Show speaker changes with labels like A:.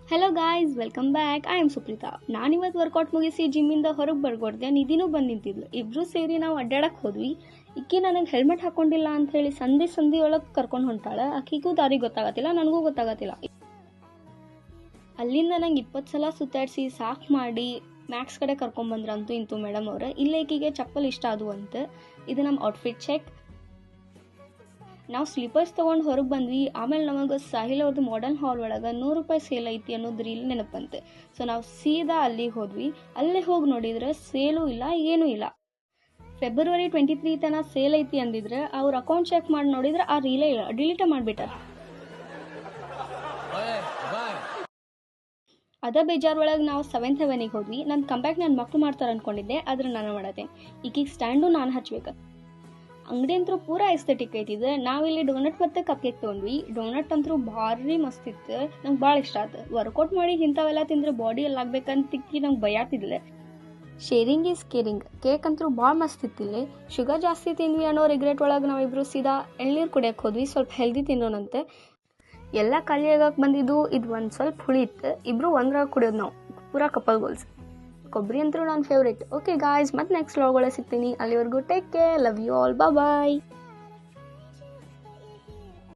A: Hello guys, welcome back. I am Supreetha. ನಾನಿವತ್ತು workout ಮುಗಿಸಿ ಜಿಮ್ಮಿಂದ ಹೊರಗೆ ಬರ್ಕೊಡ್ದೆ. ನಿಧಿನೂ ಬಂದು ನಿಂತಿದ್ಲು. ಇಬ್ಬರು ಸೇರಿ ನಾವು ಅಡ್ಡಾಡಕ್ಕೆ ಹೋದ್ವಿ. ಇಕ್ಕಿ ನನಗೆ ಹೆಲ್ಮೆಟ್ ಹಾಕೊಂಡಿಲ್ಲ ಅಂತ ಹೇಳಿ ಸಂಧಿ ಒಳಗೆ ಕರ್ಕೊಂಡು ಹೊಂಟಾಳೆ. ಆಕಿಗೂ ದಾರಿ ಗೊತ್ತಾಗತ್ತಿಲ್ಲ, ನನಗೂ ಗೊತ್ತಾಗತ್ತಿಲ್ಲ. ಅಲ್ಲಿಂದ ನಂಗೆ 20 ಸಲ ಸುತ್ತಾಡಿಸಿ ಸಾಕು ಮಾಡಿ ಮ್ಯಾಕ್ಸ್ ಕಡೆ ಕರ್ಕೊಂಬಂದ್ರು. ಅಂತೂ ಇಂತೂ ಮೇಡಮ್ ಅವ್ರೆ. ಇಲ್ಲೇ ಈಕಿಗೆ ಚಪ್ಪಲ್ ಇಷ್ಟ ಅದು ಅಂತ. ಇದು ನಮ್ಮ ಔಟ್ಫಿಟ್ ಚೆಕ್. ನಾವು ಸ್ಲೀಪರ್ಸ್ ತೊಗೊಂಡು ಹೊರಗೆ ಬಂದ್ವಿ. ಆಮೇಲೆ ನಮಗೆ ಸಾಹಿಲ್ ಅವ್ರದ್ದು ಮಾಡರ್ನ್ ಹಾಲ್ ಒಳಗೆ ₹100 ಸೇಲ್ ಐತಿ ಅನ್ನೋದು ರೀಲ್ ನೆನಪಂತೆ. ಸೊ ನಾವು ಸೀದಾ ಅಲ್ಲಿಗೆ ಹೋದ್ವಿ. ಅಲ್ಲೇ ಹೋಗಿ ನೋಡಿದ್ರೆ ಸೇಲೂ ಇಲ್ಲ, ಏನೂ ಇಲ್ಲ. ಫೆಬ್ರವರಿ 23 ತನಕ ಸೇಲ್ ಐತಿ ಅಂದಿದ್ರೆ ಅವ್ರ ಅಕೌಂಟ್ ಚೆಕ್ ಮಾಡಿ ನೋಡಿದ್ರೆ ಆ ರೀಲೇ ಇಲ್ಲ, ಡಿಲೀಟೇ ಮಾಡಿಬಿಟ್ಟಾರ. ಅದ ಬೇಜಾರ್ ಒಳಗೆ ನಾವು 7th ಹೆವೆನಿಗೆ ಹೋದ್ವಿ. ನನ್ನ ಕಂಬ್ಯಾಕ್ ನನ್ನ ಮಕ್ಕಳು ಮಾಡ್ತಾರೆ ಅಂದ್ಕೊಂಡಿದ್ದೆ, ಆದ್ರೆ ನಾನು ಮಾಡತ್ತೇನೆ. ಈಗೀಗ ಸ್ಟ್ಯಾಂಡು ನಾನು ಹಚ್ಬೇಕು. ಅಂಗಡಿ ಅಂತೂ ಪೂರಾ ಎಸ್ಥೆಟಿಕ್ ಐತಿದೆ. ನಾವಿಲ್ಲಿ ಡೋನಟ್ ಮತ್ತು ಕಪ್ ಕೇಕ್ ತೊಗೊಂಡ್ವಿ. ಡೋನಟ್ ಅಂತೂ ಭಾರಿ ಮಸ್ತ್ ಇತ್ತು, ನಂಗೆ ಭಾಳ ಇಷ್ಟ ಆಯ್ತು. ವರ್ಕೌಟ್ ಮಾಡಿ ಇಂಥವೆಲ್ಲ ತಿಂದ್ರೆ ಬಾಡಿ ಎಲ್ಲ ಆಗ್ಬೇಕಂತಿಕ್ಕಿ ನಂಗೆ ಭಯಾತಿದ್ದಿಲ್ಲ. Sharing is caring. ಕೇಕ್ ಅಂತೂ ಭಾಳ ಮಸ್ತ್ ಇತ್ತಿಲ್ಲ. ಶುಗರ್ ಜಾಸ್ತಿ ತಿಂದ್ವಿ ಅನ್ನೋ ರಿಗ್ರೆಟ್ ಒಳಗೆ ನಾವಿಬ್ಬರು ಸೀದಾ ಎಳ್ನೀರು ಕುಡಿಯೋಕೆ ಹೋದ್ವಿ. ಸ್ವಲ್ಪ ಹೆಲ್ದಿ ತಿನ್ನೋಣಂತೆ. ಎಲ್ಲ ಖಾಲಿ ಆಗಕ್ಕೆ ಬಂದಿದ್ದು. ಇದು ಒಂದು ಸ್ವಲ್ಪ ಹುಳಿ ಇತ್ತು. ಇಬ್ಬರು ಒಂದ್ರಾಗ ಕುಡಿಯೋದು ನಾವು, ಪೂರಾ ಕಪಲ್ ಗೋಲ್ಸ್. ಕೊಬ್ಬರಿ ಅಂತೂ ನನ್ನ ಫೇವ್ರೇಟ್. ಓಕೆ ಗಾಯ್ಸ್, ಮತ್ತೆ ನೆಕ್ಸ್ಟ್ ವ್ಲಾಗ್ ಒಳಗೆ ಸಿಗ್ತೀನಿ. ಅಲ್ಲಿವರೆಗೂ take care, love you all, bye.